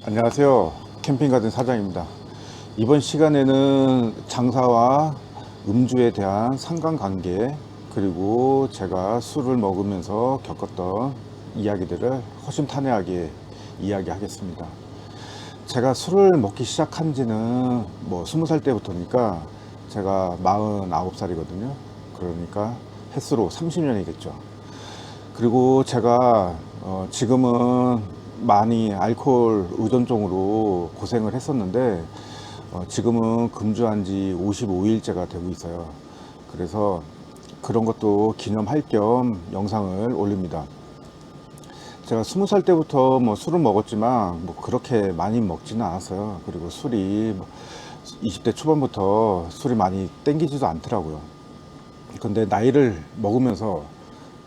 안녕하세요. 캠핑가든 사장입니다. 이번 시간에는 장사와 음주에 대한 상관관계, 그리고 제가 술을 먹으면서 겪었던 이야기들을 허심탄회하게 이야기하겠습니다. 제가 술을 먹기 시작한 지는 20살 때부터니까 제가 49살이거든요. 그러니까 햇수로 30년이겠죠. 그리고 제가 지금은 많이 알코올 의존증으로 고생을 했었는데 지금은 금주한 지 55일째가 되고 있어요. 그래서 그런 것도 기념할 겸 영상을 올립니다. 제가 20살 때부터 술을 먹었지만 그렇게 많이 먹지는 않았어요. 그리고 술이 20대 초반부터 술이 많이 땡기지도 않더라고요. 근데 나이를 먹으면서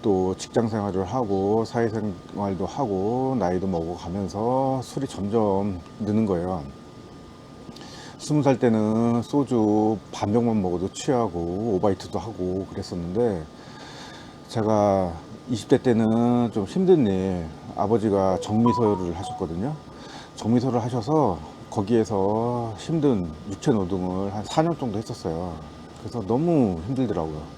또 직장 생활을 하고 사회생활도 하고 나이도 먹어가면서 술이 점점 느는 거예요. 20살 때는 소주 반 병만 먹어도 취하고 오바이트도 하고 그랬었는데, 제가 20대 때는 좀 힘든 일, 아버지가 정미소를 하셨거든요. 정미소를 하셔서 거기에서 힘든 육체 노동을 한 4년 정도 했었어요. 그래서 너무 힘들더라고요.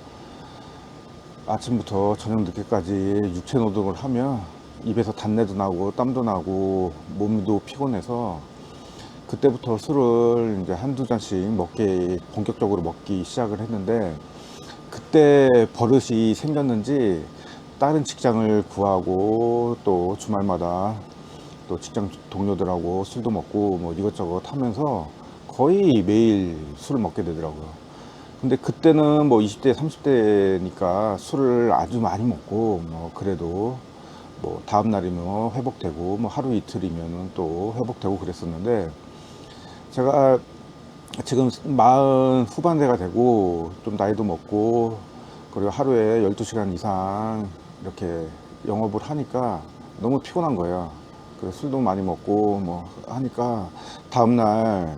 아침부터 저녁 늦게까지 육체 노동을 하면 입에서 단내도 나고 땀도 나고 몸도 피곤해서, 그때부터 술을 이제 한두 잔씩 본격적으로 먹기 시작을 했는데, 그때 버릇이 생겼는지 다른 직장을 구하고 또 주말마다 또 직장 동료들하고 술도 먹고 이것저것 하면서 거의 매일 술을 먹게 되더라고요. 근데 그때는 20대, 30대니까 술을 아주 많이 먹고 그래도 다음 날이면 회복되고 하루 이틀이면 또 회복되고 그랬었는데, 제가 지금 40 후반대가 되고 좀 나이도 먹고 그리고 하루에 12시간 이상 이렇게 영업을 하니까 너무 피곤한 거예요. 그래서 술도 많이 먹고 하니까 다음날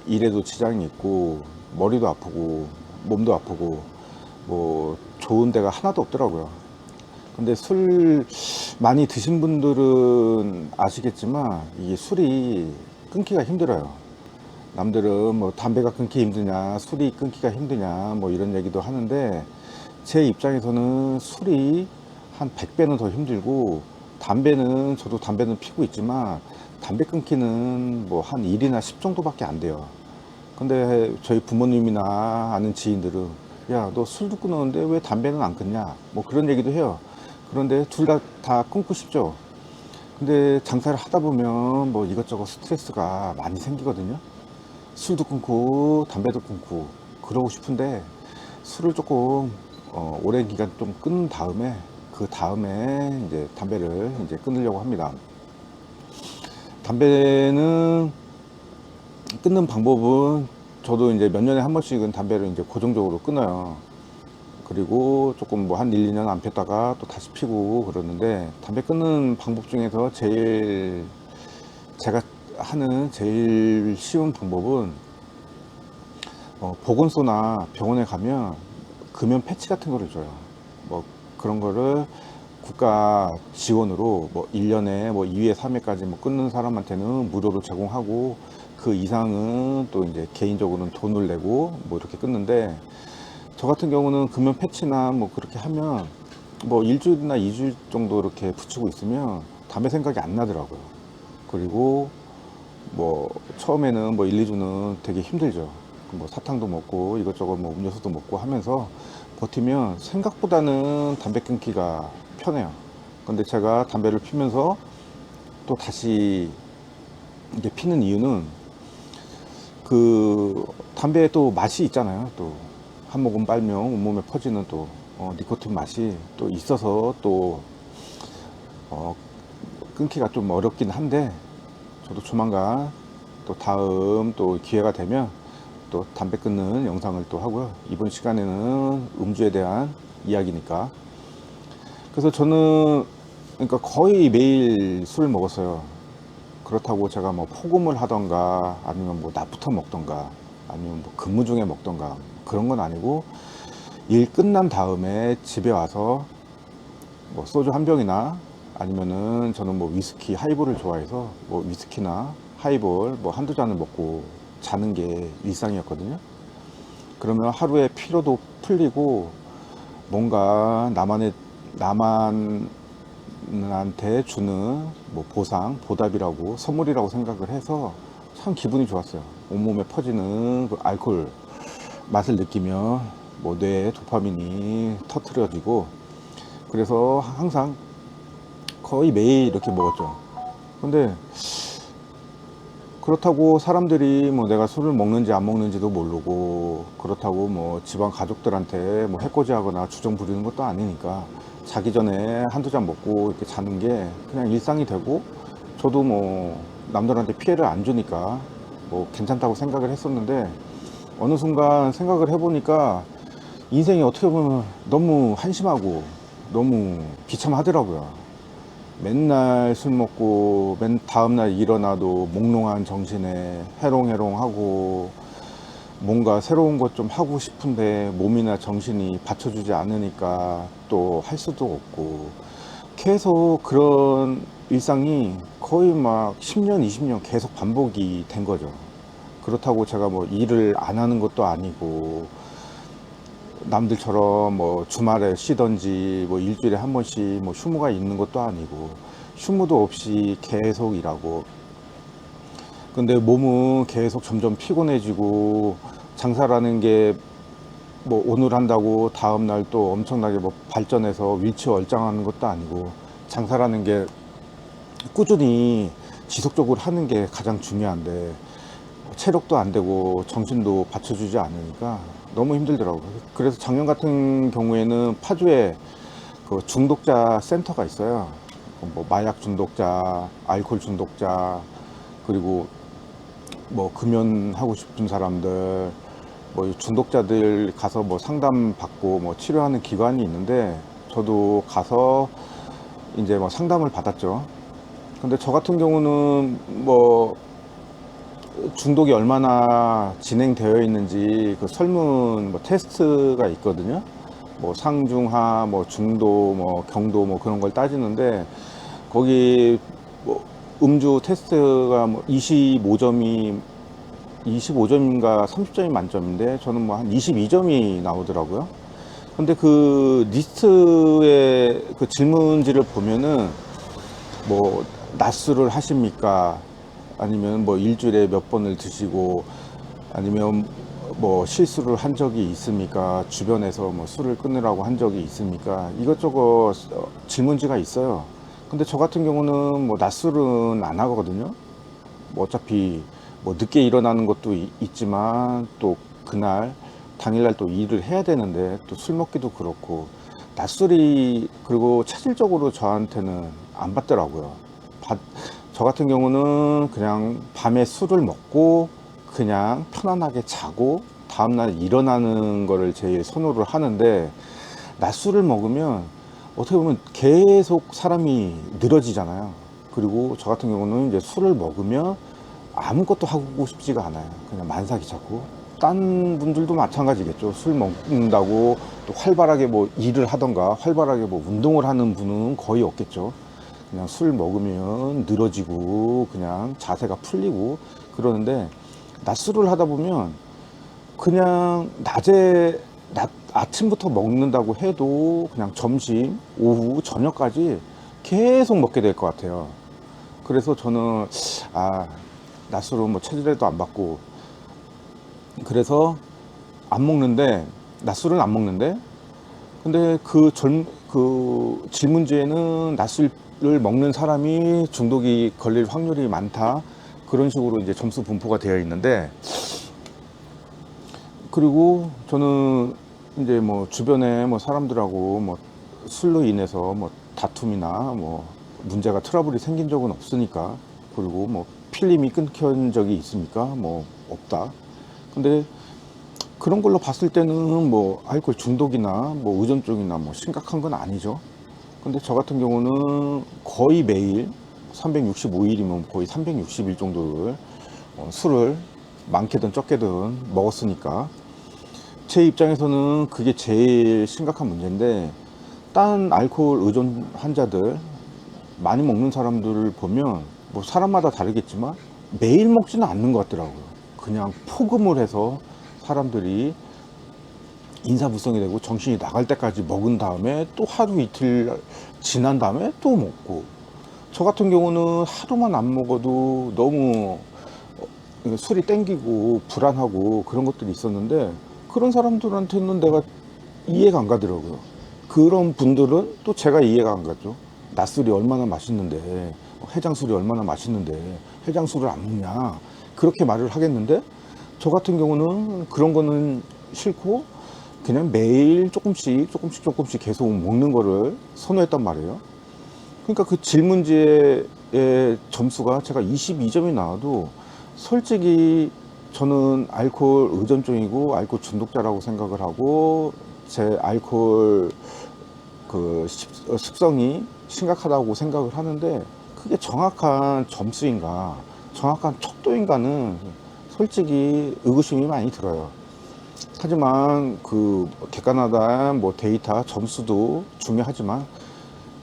일에도 지장이 있고 머리도 아프고 몸도 아프고 좋은 데가 하나도 없더라고요. 근데 술 많이 드신 분들은 아시겠지만 이게 술이 끊기가 힘들어요. 남들은 담배가 끊기 힘드냐, 술이 끊기가 힘드냐, 이런 얘기도 하는데, 제 입장에서는 술이 한 100배는 더 힘들고, 저도 담배는 피고 있지만, 담배 끊기는 한 1이나 10 정도밖에 안 돼요. 근데 저희 부모님이나 아는 지인들은, 야, 너 술도 끊었는데 왜 담배는 안 끊냐? 그런 얘기도 해요. 그런데 둘 다 끊고 싶죠. 근데 장사를 하다 보면 이것저것 스트레스가 많이 생기거든요. 술도 끊고 담배도 끊고 그러고 싶은데, 술을 조금 오랜 기간 좀 끊은 다음에 그 다음에 이제 담배를 이제 끊으려고 합니다. 담배는 끊는 방법은, 저도 이제 몇 년에 한 번씩은 담배를 이제 고정적으로 끊어요. 그리고 조금 한 1, 2년 안 폈다가 또 다시 피고 그러는데, 담배 끊는 방법 중에서 제가 하는 제일 쉬운 방법은, 보건소나 병원에 가면 금연 패치 같은 거를 줘요. 그런 거를 국가 지원으로 1년에 2회, 3회까지 끊는 사람한테는 무료로 제공하고, 그 이상은 또 이제 개인적으로는 돈을 내고 이렇게 끊는데, 저 같은 경우는 금연 패치나 그렇게 하면 일주일이나 2주일 정도 이렇게 붙이고 있으면 담배 생각이 안 나더라고요. 그리고 처음에는 1, 2주는 되게 힘들죠. 사탕도 먹고 이것저것 음료수도 먹고 하면서 버티면 생각보다는 담배 끊기가 편해요. 근데 제가 담배를 피면서 또 다시 이제 피는 이유는, 그 담배에 또 맛이 있잖아요. 또 한 모금 빨면 온몸에 퍼지는 또 니코틴 맛이 또 있어서 또 끊기가 좀 어렵긴 한데, 저도 조만간 또 다음 또 기회가 되면 또 담배 끊는 영상을 또 하고요. 이번 시간에는 음주에 대한 이야기니까. 그래서 저는 그러니까 거의 매일 술을 먹었어요. 그렇다고 제가 폭음을 하던가 아니면 낮부터 먹던가 아니면 근무 중에 먹던가 그런 건 아니고, 일 끝난 다음에 집에 와서 소주 한 병이나 아니면은 저는 뭐 위스키 하이볼을 좋아해서 뭐 위스키나 하이볼 뭐 한두 잔을 먹고 자는 게 일상이었거든요. 그러면 하루에 피로도 풀리고 뭔가 남한테 주는 뭐 보상, 보답이라고, 선물이라고 생각을 해서 참 기분이 좋았어요. 온몸에 퍼지는 그 알코올 맛을 느끼며 뭐 뇌에 도파민이 터트려지고, 그래서 항상 거의 매일 이렇게 먹었죠. 근데 그렇다고 사람들이 뭐 내가 술을 먹는지 안 먹는지도 모르고, 그렇다고 뭐 집안 가족들한테 뭐 해코지하거나 주정 부리는 것도 아니니까 자기 전에 한두 잔 먹고 이렇게 자는 게 그냥 일상이 되고, 저도 뭐 남들한테 피해를 안 주니까 뭐 괜찮다고 생각을 했었는데, 어느 순간 생각을 해보니까 인생이 어떻게 보면 너무 한심하고 너무 비참하더라고요. 맨날 술 먹고 다음날 일어나도 몽롱한 정신에 해롱해롱하고, 뭔가 새로운 것 좀 하고 싶은데 몸이나 정신이 받쳐주지 않으니까 또 할 수도 없고, 계속 그런 일상이 거의 막 10년, 20년 계속 반복이 된 거죠. 그렇다고 제가 뭐 일을 안 하는 것도 아니고, 남들처럼 뭐 주말에 쉬던지 뭐 일주일에 한 번씩 뭐 휴무가 있는 것도 아니고, 휴무도 없이 계속 일하고, 근데 몸은 계속 점점 피곤해지고, 장사라는 게 뭐 오늘 한다고 다음날 또 엄청나게 뭐 발전해서 일취월장하는 것도 아니고, 장사라는 게 꾸준히 지속적으로 하는 게 가장 중요한데 체력도 안 되고 정신도 받쳐주지 않으니까 너무 힘들더라고요. 그래서 작년 같은 경우에는 파주에 그 중독자 센터가 있어요. 뭐 마약 중독자, 알코올 중독자, 그리고 뭐 금연하고 싶은 사람들, 뭐 중독자들 가서 뭐 상담 받고 뭐 치료하는 기관이 있는데, 저도 가서 이제 뭐 상담을 받았죠. 근데 저 같은 경우는 뭐 중독이 얼마나 진행되어 있는지 그 설문 뭐 테스트가 있거든요. 뭐 상중하, 뭐 중도, 뭐 경도, 뭐 그런 걸 따지는데, 거기 뭐 음주 테스트가 뭐 25점인가 30점이 만점인데, 저는 뭐 한 22점이 나오더라고요. 근데 그 리스트의 그 질문지를 보면은 뭐 낮술을 하십니까? 아니면 뭐 일주일에 몇 번을 드시고, 아니면 뭐 실수를 한 적이 있습니까? 주변에서 뭐 술을 끊으라고 한 적이 있습니까? 이것저것 질문지가 있어요. 근데 저 같은 경우는 뭐 낮술은 안 하거든요. 뭐 어차피 뭐 늦게 일어나는 것도 있지만, 또 그날 당일날 또 일을 해야 되는데 또 술 먹기도 그렇고, 낮술이 그리고 체질적으로 저한테는 안 받더라고요. 저 같은 경우는 그냥 밤에 술을 먹고 그냥 편안하게 자고 다음날 일어나는 거를 제일 선호를 하는데, 낮술을 먹으면 어떻게 보면 계속 사람이 늘어지잖아요. 그리고 저 같은 경우는 이제 술을 먹으면 아무것도 하고 싶지가 않아요. 그냥 만사귀찮고. 딴 분들도 마찬가지겠죠. 술 먹는다고 또 활발하게 뭐 일을 하던가 활발하게 뭐 운동을 하는 분은 거의 없겠죠. 그냥 술 먹으면 늘어지고 그냥 자세가 풀리고 그러는데, 낮술을 하다 보면 그냥 아침부터 먹는다고 해도 그냥 점심, 오후, 저녁까지 계속 먹게 될 것 같아요. 그래서 저는 낮술은 뭐 체질에도 안 받고, 그래서 안 먹는데, 낮술은 안 먹는데, 근데 그 질문지에는 낮술을 먹는 사람이 중독이 걸릴 확률이 많다, 그런 식으로 이제 점수 분포가 되어 있는데, 그리고 저는 이제 뭐 주변에 뭐 사람들하고 뭐 술로 인해서 뭐 다툼이나 뭐 문제가 트러블이 생긴 적은 없으니까, 그리고 뭐 필름이 끊긴 적이 있습니까? 뭐 없다. 근데 그런 걸로 봤을 때는 뭐 알코올 중독이나 뭐 의존증이나 뭐 심각한 건 아니죠. 근데 저 같은 경우는 거의 매일 365일이면 거의 360일 정도를 술을 많게든 적게든 먹었으니까, 제 입장에서는 그게 제일 심각한 문제인데, 딴 알코올 의존 환자들 많이 먹는 사람들을 보면 뭐 사람마다 다르겠지만 매일 먹지는 않는 것 같더라고요. 그냥 포금을 해서 사람들이 인사불성이 되고 정신이 나갈 때까지 먹은 다음에 또 하루 이틀 지난 다음에 또 먹고, 저 같은 경우는 하루만 안 먹어도 너무 술이 땡기고 불안하고 그런 것들이 있었는데, 그런 사람들한테는 내가 이해가 안 가더라고요. 그런 분들은 또 제가 이해가 안 가죠. 낮술이 얼마나 맛있는데, 해장술이 얼마나 맛있는데 해장술을 안 먹냐, 그렇게 말을 하겠는데, 저 같은 경우는 그런 거는 싫고 그냥 매일 조금씩 계속 먹는 거를 선호했단 말이에요. 그러니까 그 질문지의 점수가 제가 22점이 나와도 솔직히 저는 알코올 의존증이고 알코올 중독자라고 생각을 하고, 제 알코올 그 습성이 심각하다고 생각을 하는데, 그게 정확한 점수인가 정확한 척도인가는 솔직히 의구심이 많이 들어요. 하지만 그 객관화된 뭐 데이터 점수도 중요하지만,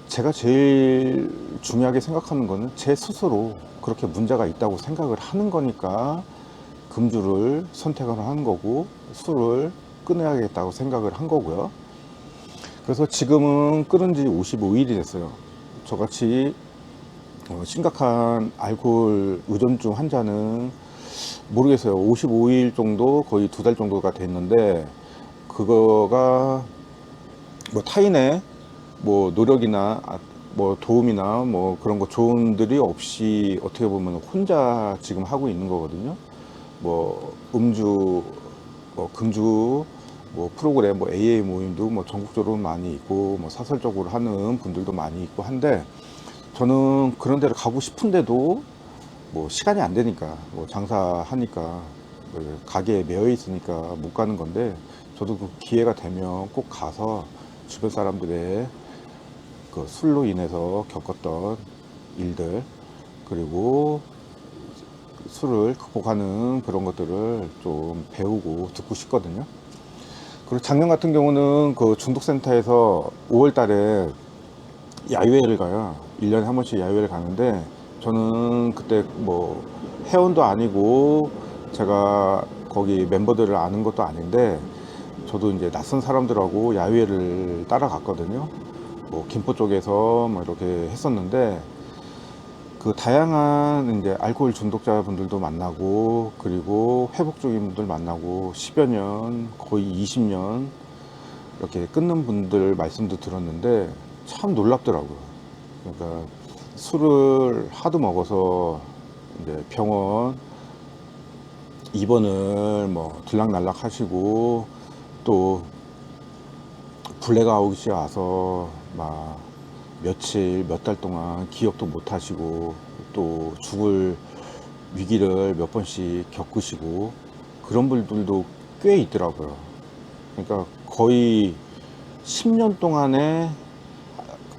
제가 제일 중요하게 생각하는 거는 제 스스로 그렇게 문제가 있다고 생각을 하는 거니까 금주를 선택을 한 거고, 술을 끊어야겠다고 생각을 한 거고요. 그래서 지금은 끊은 지 55일이 됐어요. 저같이 심각한 알코올 의존증 환자는 모르겠어요. 55일 정도, 거의 2달 정도가 됐는데, 그거가 뭐 타인의 뭐 노력이나 뭐 도움이나 뭐 그런 거 조언들이 없이 어떻게 보면 혼자 지금 하고 있는 거거든요. 뭐 음주, 뭐 금주, 뭐 프로그램, 뭐 AA 모임도 뭐 전국적으로 많이 있고, 뭐 사설적으로 하는 분들도 많이 있고 한데, 저는 그런 데를 가고 싶은데도 뭐 시간이 안 되니까, 뭐 장사하니까 그 가게에 매여 있으니까 못 가는 건데, 저도 그 기회가 되면 꼭 가서 주변 사람들의 그 술로 인해서 겪었던 일들, 그리고 술을 극복하는 그런 것들을 좀 배우고 듣고 싶거든요. 그리고 작년 같은 경우는 그 중독센터에서 5월 달에 야유회를 가요. 1년에 한 번씩 야유회를 가는데, 저는 그때 뭐 회원도 아니고 제가 거기 멤버들을 아는 것도 아닌데, 저도 이제 낯선 사람들하고 야유회를 따라갔거든요. 뭐 김포 쪽에서 뭐 이렇게 했었는데, 그 다양한 이제 알코올 중독자 분들도 만나고, 그리고 회복 중인 분들 만나고, 10여 년, 거의 20년 이렇게 끊는 분들 말씀도 들었는데 참 놀랍더라고요. 그러니까 술을 하도 먹어서 이제 병원 입원을 뭐 들락날락 하시고, 또 블랙아웃이 와서 막 며칠 몇 달 동안 기억도 못 하시고, 또 죽을 위기를 몇 번씩 겪으시고, 그런 분들도 꽤 있더라고요. 그러니까 거의 10년 동안에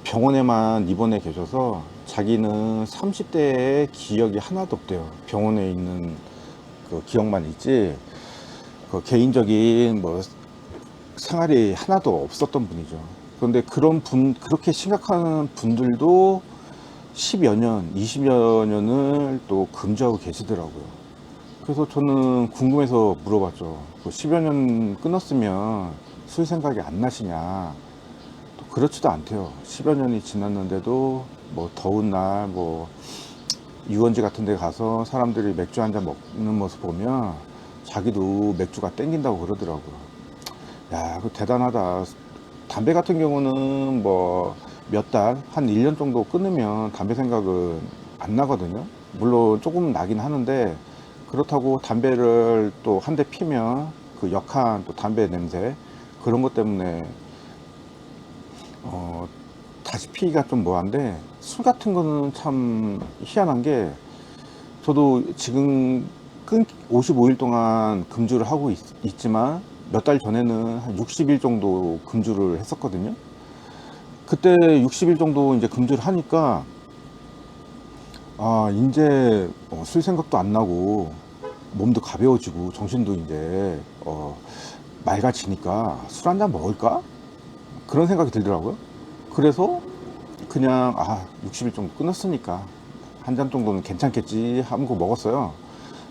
병원에만 입원해 계셔서 자기는 30대의 기억이 하나도 없대요. 병원에 있는 그 기억만 있지, 그 개인적인 뭐 생활이 하나도 없었던 분이죠. 그런데 그런 분, 그렇게 심각한 분들도 10여 년, 20여 년을 또 금주하고 계시더라고요. 그래서 저는 궁금해서 물어봤죠. 10여 년 끊었으면 술 생각이 안 나시냐? 또 그렇지도 않대요. 10여 년이 지났는데도 뭐 더운 날, 뭐 유원지 같은 데 가서 사람들이 맥주 한잔 먹는 모습 보면 자기도 맥주가 땡긴다고 그러더라고요. 야, 그 대단하다. 담배 같은 경우는 뭐 몇 달, 한 1년 정도 끊으면 담배 생각은 안 나거든요. 물론 조금 나긴 하는데, 그렇다고 담배를 또 한 대 피면 그 역한 또 담배 냄새, 그런 것 때문에 다시 피기가 좀 뭐한데, 술 같은 거는 참 희한한 게, 저도 지금 55일 동안 금주를 하고 있지만 몇 달 전에는 한 60일 정도 금주를 했었거든요. 그때 60일 정도 이제 금주를 하니까, 아, 이제 술 생각도 안 나고 몸도 가벼워지고 정신도 이제 맑아지니까 술 한잔 먹을까? 그런 생각이 들더라고요. 그래서 그냥 60일 정도 끊었으니까 한 잔 정도는 괜찮겠지 하고 먹었어요.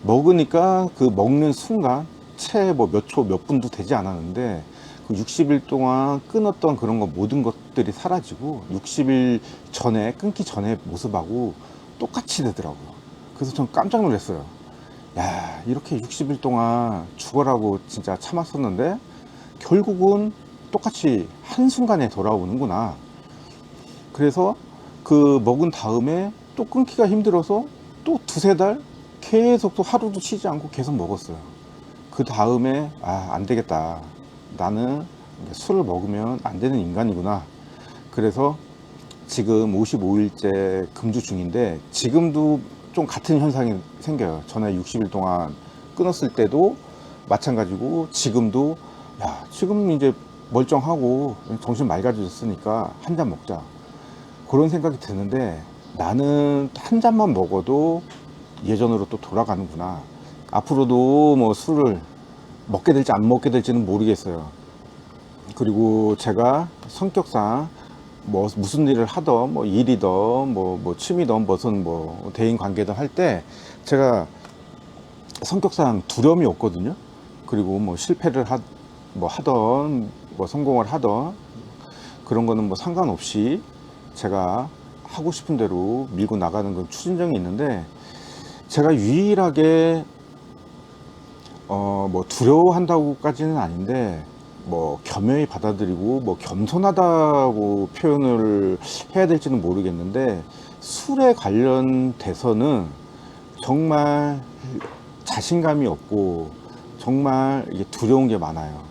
먹으니까 그 먹는 순간 채 뭐 몇 초 몇 분도 되지 않았는데 그 60일 동안 끊었던 그런 거 모든 것들이 사라지고 60일 전에 끊기 전에 모습하고 똑같이 되더라고요. 그래서 전 깜짝 놀랐어요. 야, 이렇게 60일 동안 죽어라고 진짜 참았었는데 결국은 똑같이 한순간에 돌아오는구나. 그래서 그 먹은 다음에 또 끊기가 힘들어서 또 두세 달 계속 또 하루도 쉬지 않고 계속 먹었어요. 그 다음에 안 되겠다. 나는 술을 먹으면 안 되는 인간이구나. 그래서 지금 55일째 금주 중인데 지금도 좀 같은 현상이 생겨요. 전에 60일 동안 끊었을 때도 마찬가지고 지금도 지금 이제 멀쩡하고 정신 맑아졌으니까 한 잔 먹자. 그런 생각이 드는데 나는 한 잔만 먹어도 예전으로 또 돌아가는구나. 앞으로도 뭐 술을 먹게 될지 안 먹게 될지는 모르겠어요. 그리고 제가 성격상 뭐 무슨 일을 하던 뭐 일이든 뭐 취미든 무슨 뭐 대인 관계든 할 때 제가 성격상 두려움이 없거든요. 그리고 뭐 실패를 하던 뭐 성공을 하던 그런 거는 뭐 상관없이 제가 하고 싶은 대로 밀고 나가는 건 추진력이 있는데 제가 유일하게 뭐 두려워한다고까지는 아닌데 뭐 겸허히 받아들이고 뭐 겸손하다고 표현을 해야 될지는 모르겠는데 술에 관련돼서는 정말 자신감이 없고 정말 이게 두려운 게 많아요.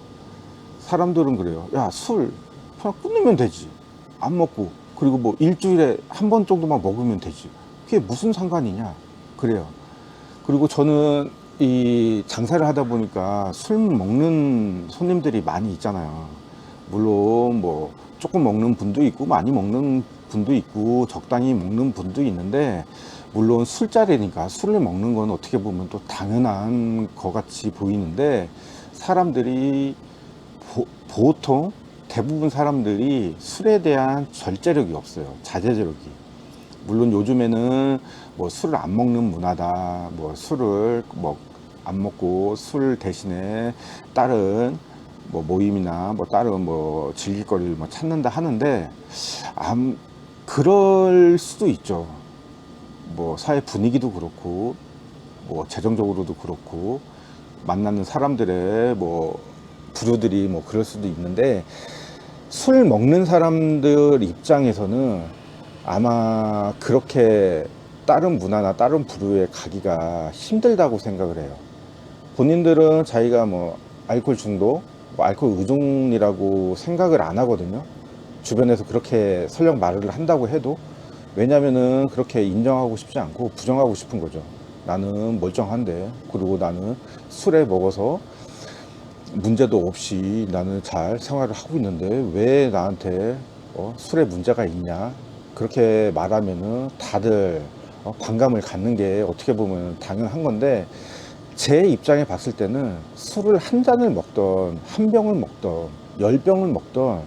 사람들은 그래요. 야, 술 그냥 끊으면 되지. 안 먹고 그리고 뭐 일주일에 한 번 정도만 먹으면 되지. 그게 무슨 상관이냐. 그래요. 그리고 저는 이 장사를 하다 보니까 술 먹는 손님들이 많이 있잖아요. 물론 뭐 조금 먹는 분도 있고 많이 먹는 분도 있고 적당히 먹는 분도 있는데 물론 술자리니까 술을 먹는 건 어떻게 보면 또 당연한 것 같이 보이는데 사람들이 보통 대부분 사람들이 술에 대한 절제력이 없어요. 자제력이. 물론 요즘에는 뭐 술을 안 먹는 문화다. 뭐 술을 뭐 안 먹고 술 대신에 다른 뭐 모임이나 뭐 다른 뭐 즐길거리를 뭐 찾는다 하는데 그럴 수도 있죠. 뭐 사회 분위기도 그렇고 뭐 재정적으로도 그렇고 만나는 사람들의 뭐 부류들이 뭐 그럴 수도 있는데 술 먹는 사람들 입장에서는 아마 그렇게 다른 문화나 다른 부류에 가기가 힘들다고 생각을 해요. 본인들은 자기가 뭐 알코올 중독, 뭐 알코올 의존이라고 생각을 안 하거든요. 주변에서 그렇게 설령 말을 한다고 해도 왜냐면은 그렇게 인정하고 싶지 않고 부정하고 싶은 거죠. 나는 멀쩡한데 그리고 나는 술에 먹어서 문제도 없이 나는 잘 생활을 하고 있는데 왜 나한테 술에 문제가 있냐 그렇게 말하면은 다들 반감을 갖는 게 어떻게 보면 당연한 건데 제 입장에 봤을 때는 술을 한 잔을 먹던 한 병을 먹던 10병을 먹던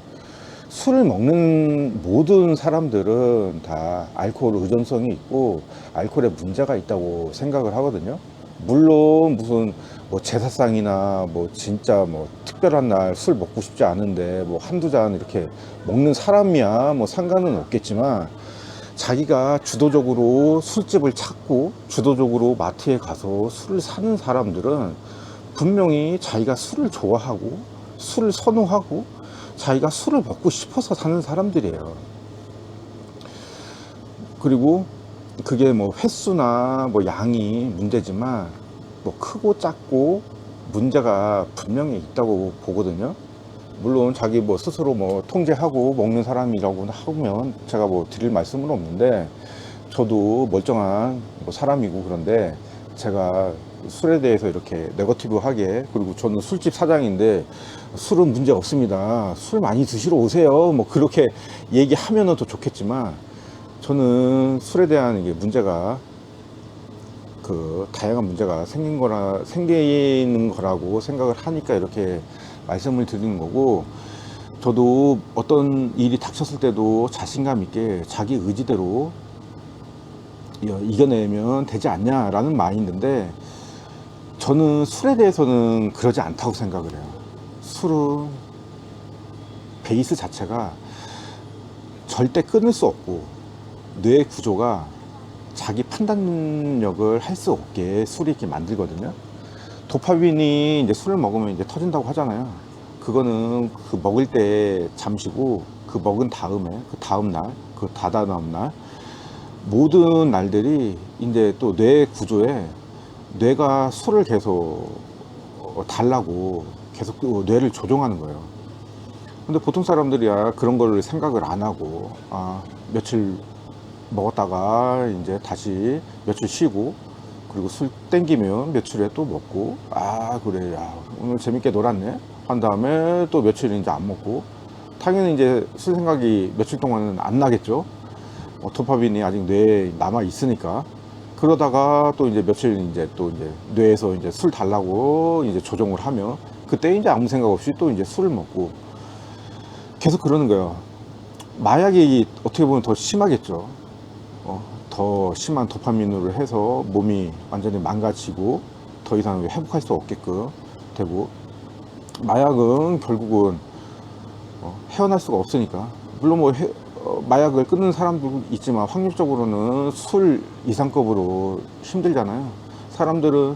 술을 먹는 모든 사람들은 다 알코올 의존성이 있고 알코올에 문제가 있다고 생각을 하거든요. 물론 무슨 뭐 제사상이나 뭐 진짜 뭐 특별한 날 술 먹고 싶지 않은데 뭐 한두 잔 이렇게 먹는 사람이야 뭐 상관은 없겠지만 자기가 주도적으로 술집을 찾고 주도적으로 마트에 가서 술을 사는 사람들은 분명히 자기가 술을 좋아하고 술을 선호하고 자기가 술을 먹고 싶어서 사는 사람들이에요. 그리고 그게 뭐 횟수나 뭐 양이 문제지만 뭐 크고 작고 문제가 분명히 있다고 보거든요. 물론 자기 뭐 스스로 뭐 통제하고 먹는 사람이라고 하면 제가 뭐 드릴 말씀은 없는데 저도 멀쩡한 뭐 사람이고 그런데 제가 술에 대해서 이렇게 네거티브하게 그리고 저는 술집 사장인데 술은 문제 없습니다. 술 많이 드시러 오세요. 뭐 그렇게 얘기하면은 더 좋겠지만 저는 술에 대한 이게 문제가 다양한 문제가 생기는 거라고 생각을 하니까 이렇게 말씀을 드리는 거고 저도 어떤 일이 닥쳤을 때도 자신감 있게 자기 의지대로 이겨내면 되지 않냐라는 마인드인데, 저는 술에 대해서는 그러지 않다고 생각을 해요. 술은 베이스 자체가 절대 끊을 수 없고, 뇌 구조가 자기 판단력을 할 수 없게 술이 이렇게 만들거든요. 도파민이 이제 술을 먹으면 이제 터진다고 하잖아요. 그거는 그 먹을 때 잠시고, 그 먹은 다음에, 그 다음날, 그 다다음날, 모든 날들이 이제 또 뇌 구조에 뇌가 술을 계속 달라고 계속 또 뇌를 조종하는 거예요. 근데 보통 사람들이야 그런 거를 생각을 안 하고, 며칠 먹었다가 이제 다시 며칠 쉬고, 그리고 술 땡기면 며칠 후에 또 먹고, 그래, 야, 오늘 재밌게 놀았네 한 다음에 또 며칠 이제 안 먹고, 당연히 이제 술 생각이 며칠 동안은 안 나겠죠. 도파민이 아직 뇌에 남아 있으니까. 그러다가 또 이제 며칠 이제 또 이제 뇌에서 이제 술 달라고 이제 조정을 하면, 그때 이제 아무 생각 없이 또 이제 술을 먹고 계속 그러는 거예요. 마약이 어떻게 보면 더 심하겠죠. 더 심한 도파민으로 해서 몸이 완전히 망가지고 더 이상 회복할 수 없게끔 되고, 마약은 결국은 헤어날 수가 없으니까. 물론 뭐 마약을 끊는 사람도 있지만 확률적으로는 술 이상급으로 힘들잖아요. 사람들은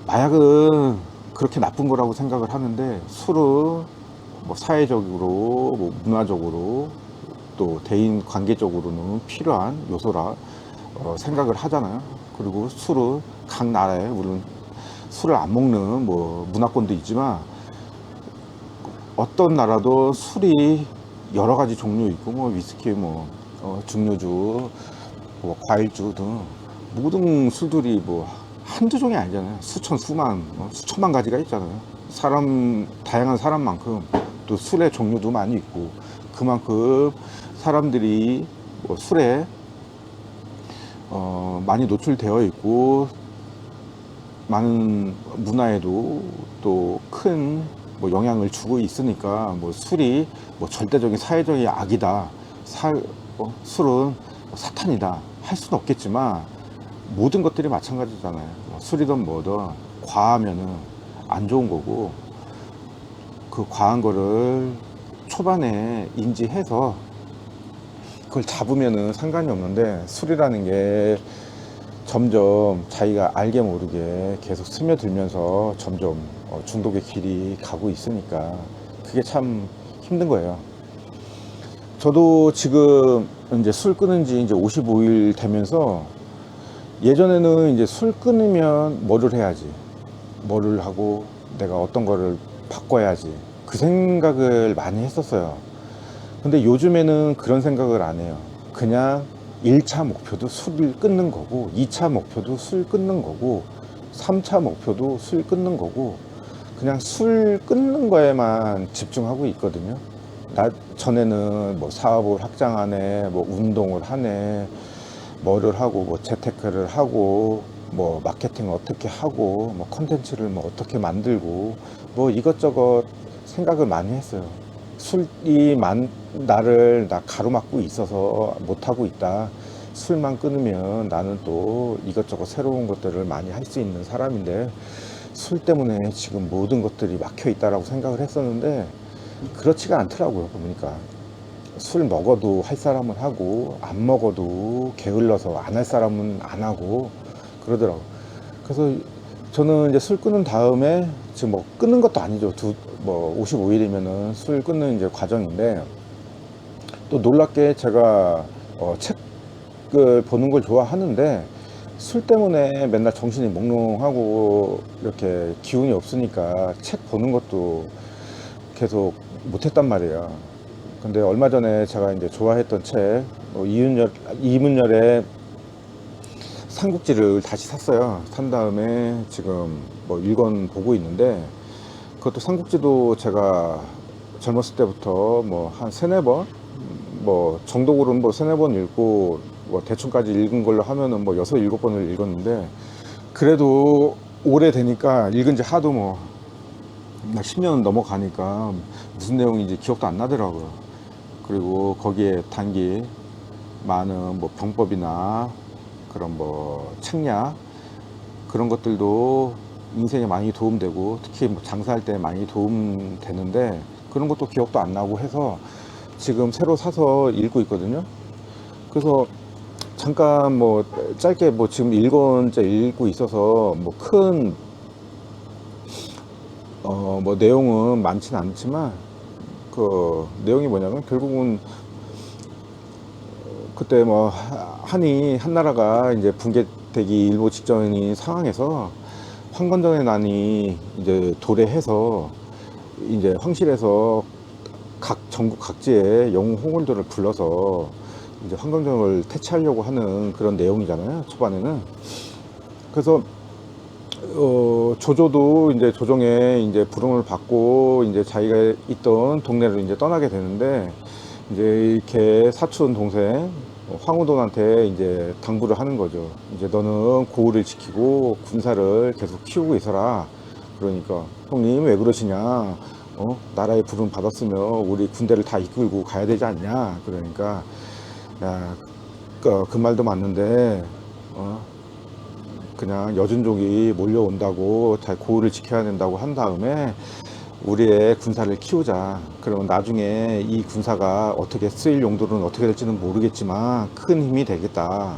마약은 그렇게 나쁜 거라고 생각을 하는데, 술은 뭐 사회적으로, 뭐 문화적으로, 또 대인 관계적으로는 필요한 요소라 생각을 하잖아요. 그리고 술은 각 나라에, 물론 술을 안 먹는 뭐 문화권도 있지만, 어떤 나라도 술이 여러 가지 종류 있고, 뭐 위스키, 뭐 증류주, 뭐 과일주 등 모든 술들이 뭐 한두 종이 아니잖아요. 수천, 수만, 수천만 가지가 있잖아요. 다양한 사람만큼 또 술의 종류도 많이 있고, 그만큼 사람들이 뭐 술에 많이 노출되어 있고, 많은 문화에도 또 큰 뭐 영향을 주고 있으니까, 뭐 술이 뭐 절대적인 사회적인 악이다, 술은 사탄이다 할 수는 없겠지만, 모든 것들이 마찬가지잖아요. 술이든 뭐든 과하면은 안 좋은 거고, 그 과한 거를 초반에 인지해서 그걸 잡으면은 상관이 없는데, 술이라는 게 점점 자기가 알게 모르게 계속 스며들면서 점점 중독의 길이 가고 있으니까 그게 참 힘든 거예요. 저도 지금 이제 술 끊은 지 이제 55일 되면서, 예전에는 이제 술 끊으면 뭐를 해야지, 뭐를 하고 내가 어떤 거를 바꿔야지, 그 생각을 많이 했었어요. 근데 요즘에는 그런 생각을 안 해요. 그냥 1차 목표도 술을 끊는 거고, 2차 목표도 술 끊는 거고, 3차 목표도 술 끊는 거고, 그냥 술 끊는 거에만 집중하고 있거든요. 전에는 뭐 사업을 확장하네, 뭐 운동을 하네, 뭐를 하고, 뭐 재테크를 하고, 뭐 마케팅 어떻게 하고, 뭐 컨텐츠를 뭐 어떻게 만들고, 뭐 이것저것 생각을 많이 했어요. 나 가로막고 있어서 못하고 있다. 술만 끊으면 나는 또 이것저것 새로운 것들을 많이 할 수 있는 사람인데, 술 때문에 지금 모든 것들이 막혀 있다라고 생각을 했었는데, 그렇지가 않더라고요. 보니까 술 먹어도 할 사람은 하고, 안 먹어도 게을러서 안 할 사람은 안 하고 그러더라고요. 그래서 저는 이제 술 끊은 다음에, 지금 뭐 끊는 것도 아니죠. 55일이면은 술 끊는 이제 과정인데, 또 놀랍게 제가 책을 보는 걸 좋아하는데, 술 때문에 맨날 정신이 몽롱하고 이렇게 기운이 없으니까 책 보는 것도 계속 못했단 말이에요. 근데 얼마 전에 제가 이제 좋아했던 책, 이문열의 삼국지를 다시 샀어요. 산 다음에 지금 뭐 1권 보고 있는데, 그것도 삼국지도 제가 젊었을 때부터 뭐 한 세네 번, 뭐 정독으로는 뭐 세네 번 읽고, 뭐 대충까지 읽은 걸로 하면은 뭐 6-7번을 읽었는데, 그래도 오래되니까 읽은 지 하도 뭐 10년 넘어가니까 무슨 내용인지 기억도 안 나더라고요. 그리고 거기에 담긴 많은 뭐 병법이나 그런 뭐 책략 그런 것들도 인생에 많이 도움되고 특히 뭐 장사할 때 많이 도움되는데 그런 것도 기억도 안 나고 해서 지금 새로 사서 읽고 있거든요. 그래서 잠깐 뭐 짧게 뭐 지금 1권째 읽고 있어서 뭐 큰 뭐 내용은 많지는 않지만 그 내용이 뭐냐면 결국은 그때 뭐 한나라가 이제 붕괴되기 일보 직전인 상황에서 황건적의 난이 이제 도래해서 이제 황실에서 전국 각지의 영웅 홍월들을 불러서 이제 황건적을 퇴치하려고 하는 그런 내용이잖아요, 초반에는. 그래서 조조도 이제 조정에 이제 부름을 받고 이제 자기가 있던 동네를 이제 떠나게 되는데 이제 이렇게 사촌 동생 황후돈한테 이제 당부를 하는 거죠. 이제 너는 고을을 지키고 군사를 계속 키우고 있어라. 그러니까 형님 왜 그러시냐? 나라의 부름 받았으면 우리 군대를 다 이끌고 가야 되지 않냐? 그러니까 야, 그 말도 맞는데 그냥 여준족이 몰려온다고 잘 고을을 지켜야 된다고 한 다음에 우리의 군사를 키우자. 그러면 나중에 이 군사가 어떻게 쓰일 용도는 어떻게 될지는 모르겠지만 큰 힘이 되겠다.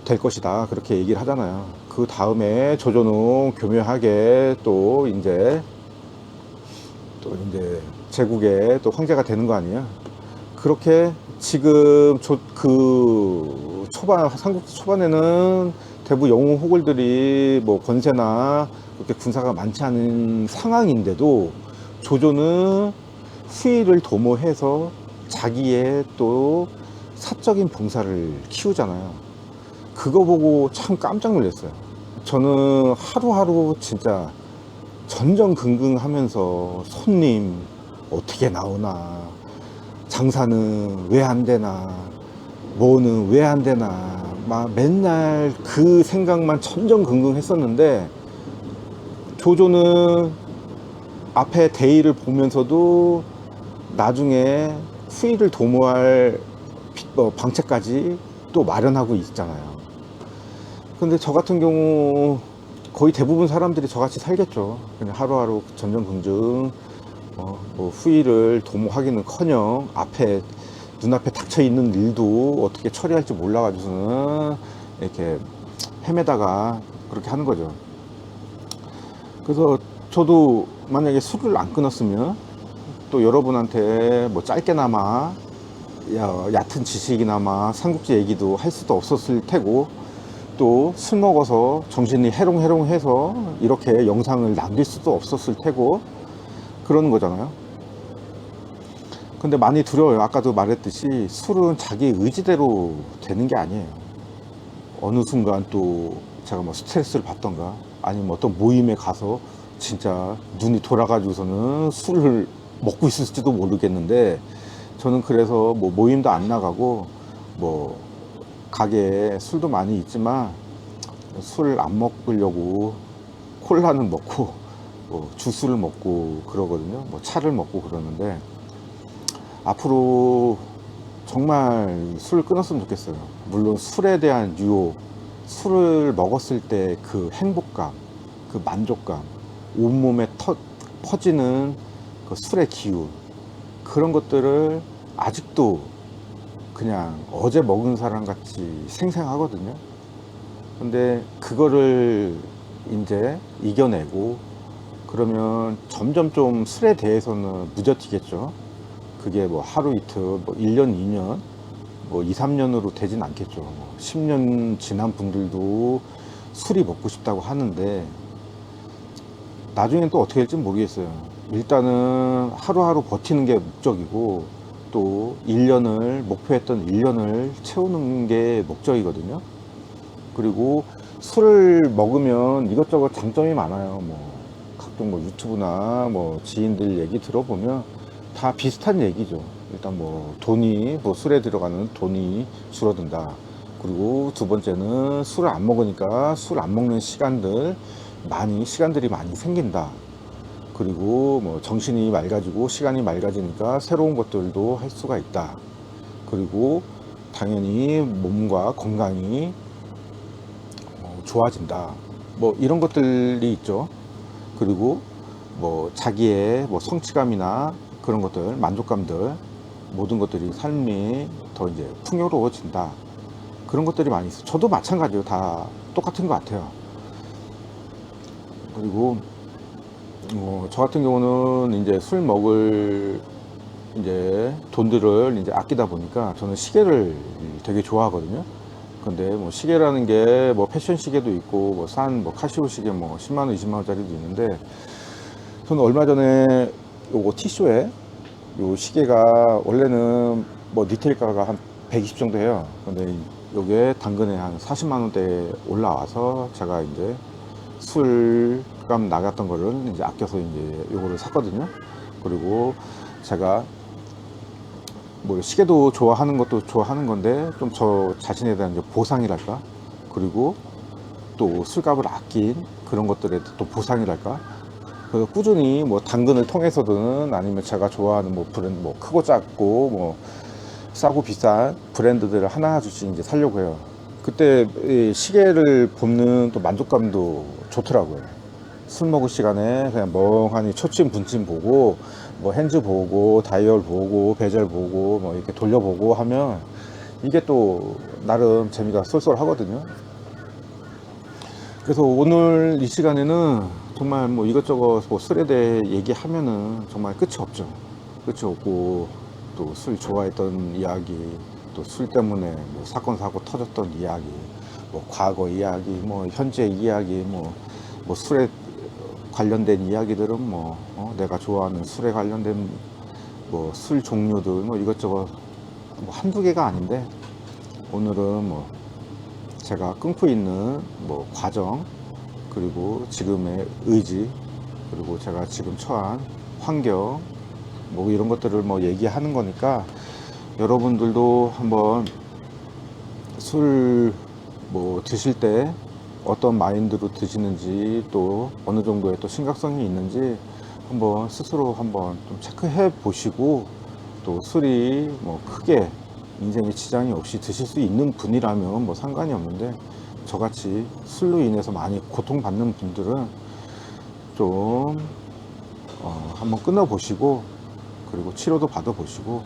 될 것이다. 그렇게 얘기를 하잖아요. 그 다음에 조조는 교묘하게 또 이제 제국의 또 황제가 되는 거 아니에요. 그렇게 지금 삼국지 초반에는 대부분 영웅 호글들이 뭐 권세나 그렇게 군사가 많지 않은 상황인데도 조조는 후위를 도모해서 자기의 또 사적인 봉사를 키우잖아요. 그거 보고 참 깜짝 놀랐어요. 저는 하루하루 진짜 전전긍긍하면서 손님 어떻게 나오나, 장사는 왜 안 되나, 뭐는 왜 안 되나, 막 맨날 그 생각만 전전긍긍 했었는데 조조는 앞에 대의를 보면서도 나중에 후위를 도모할 방책까지 또 마련하고 있잖아요. 근데 저 같은 경우 거의 대부분 사람들이 저같이 살겠죠. 그냥 하루하루 전전긍긍 뭐 후위를 도모하기는커녕 눈앞에 닥쳐 있는 일도 어떻게 처리할지 몰라가지고서는 이렇게 헤매다가 그렇게 하는 거죠. 그래서 저도 만약에 술을 안 끊었으면 또 여러분한테 뭐 짧게나마 얕은 지식이나마 삼국지 얘기도 할 수도 없었을 테고 또 술 먹어서 정신이 해롱해롱해서 이렇게 영상을 남길 수도 없었을 테고 그러는 거잖아요. 근데 많이 두려워요. 아까도 말했듯이 술은 자기 의지대로 되는 게 아니에요. 어느 순간 또 제가 뭐 스트레스를 받던가 아니면 어떤 모임에 가서 진짜 눈이 돌아가지고서는 술을 먹고 있을지도 모르겠는데 저는 그래서 뭐 모임도 안 나가고 뭐 가게에 술도 많이 있지만 술 안 먹으려고 콜라는 먹고 뭐 주스를 먹고 그러거든요. 뭐 차를 먹고 그러는데 앞으로 정말 술을 끊었으면 좋겠어요. 물론 술에 대한 유혹, 술을 먹었을 때 그 행복감, 그 만족감, 온몸에 퍼지는 그 술의 기운, 그런 것들을 아직도 그냥 어제 먹은 사람 같이 생생하거든요. 근데 그거를 이제 이겨내고 그러면 점점 좀 술에 대해서는 무뎌지겠죠. 그게 뭐 하루 이틀, 뭐 1년, 2년, 뭐 2, 3년으로 되진 않겠죠. 뭐 10년 지난 분들도 술이 먹고 싶다고 하는데 나중엔 또 어떻게 될지 모르겠어요. 일단은 하루하루 버티는 게 목적이고 또 1년을 목표했던 1년을 채우는 게 목적이거든요. 그리고 술을 먹으면 이것저것 장점이 많아요. 뭐 각종 뭐 유튜브나 뭐 지인들 얘기 들어보면 다 비슷한 얘기죠. 일단 뭐 술에 들어가는 돈이 줄어든다. 그리고 두 번째는 술을 안 먹으니까 술 안 먹는 시간들이 많이 생긴다. 그리고 뭐 정신이 맑아지고 시간이 맑아지니까 새로운 것들도 할 수가 있다. 그리고 당연히 몸과 건강이 좋아진다. 뭐 이런 것들이 있죠. 그리고 뭐 자기의 뭐 성취감이나 그런 것들, 만족감들, 모든 것들이 삶이 더 이제 풍요로워진다. 그런 것들이 많이 있어요. 저도 마찬가지예요. 다 똑같은 것 같아요. 그리고 저 같은 경우는 이제 술 먹을 이제 돈들을 이제 아끼다 보니까 저는 시계를 되게 좋아하거든요. 근데 뭐 시계라는 게 뭐 패션 시계도 있고 뭐 싼 뭐 카시오 시계 뭐 10만 원, 20만 원짜리도 있는데 저는 얼마 전에 요거 T쇼에 요 시계가 원래는 뭐 리테일가가 한 120 정도 해요. 근데 요게 당근에 한 40만 원대에 올라와서 제가 이제 술값 나갔던 거를 이제 아껴서 이제 요거를 샀거든요. 그리고 제가 뭐 시계도 좋아하는 것도 좋아하는 건데 좀 저 자신에 대한 이제 보상이랄까, 그리고 또 술값을 아낀 그런 것들에 또 보상이랄까. 그래서 꾸준히 뭐 당근을 통해서든 아니면 제가 좋아하는 뭐 브랜드, 뭐 크고 작고 뭐 싸고 비싼 브랜드들을 하나둘씩 이제 사려고 해요. 그때 이 시계를 보는 또 만족감도 좋더라고요. 술 먹을 시간에 그냥 멍하니 초침 분침 보고 뭐 핸즈 보고 다이얼 보고 베젤 보고 뭐 이렇게 돌려보고 하면 이게 또 나름 재미가 쏠쏠하거든요. 그래서 오늘 이 시간에는 정말 뭐 이것저것 뭐 술에 대해 얘기하면은 정말 끝이 없죠. 끝이 없고 또 술 좋아했던 이야기, 또 술 때문에 뭐 사건 사고 터졌던 이야기, 뭐 과거 이야기, 뭐 현재 이야기, 뭐 술에 관련된 이야기들은 뭐 내가 좋아하는 술에 관련된 뭐 술 종류들 뭐 이것저것 뭐 한두 개가 아닌데, 오늘은 뭐 제가 끊고 있는 뭐 과정, 그리고 지금의 의지, 그리고 제가 지금 처한 환경, 뭐 이런 것들을 뭐 얘기하는 거니까 여러분들도 한번 술 뭐 드실 때 어떤 마인드로 드시는지, 또 어느 정도의 또 심각성이 있는지 한번 스스로 한번 좀 체크해 보시고, 또 술이 뭐 크게 인생에 지장이 없이 드실 수 있는 분이라면 뭐 상관이 없는데, 저같이 술로 인해서 많이 고통받는 분들은 좀 한번 끊어 보시고, 그리고 치료도 받아 보시고,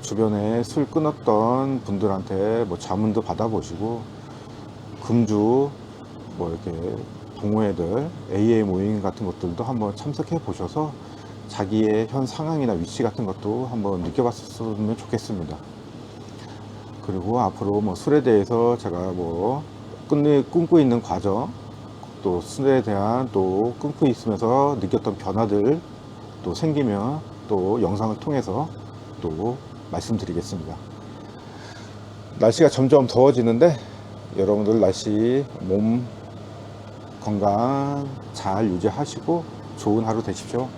주변에 술 끊었던 분들한테 뭐 자문도 받아 보시고, 금주 뭐 이렇게 동호회들, AA 모임 같은 것들도 한번 참석해 보셔서 자기의 현 상황이나 위치 같은 것도 한번 느껴봤으면 좋겠습니다. 그리고 앞으로 뭐 술에 대해서 제가 뭐 끊고 있는 과정, 또 술에 대한 또 끊고 있으면서 느꼈던 변화들 또 생기면 또 영상을 통해서 또 말씀드리겠습니다. 날씨가 점점 더워지는데 여러분들 날씨 몸 건강 잘 유지하시고 좋은 하루 되십시오.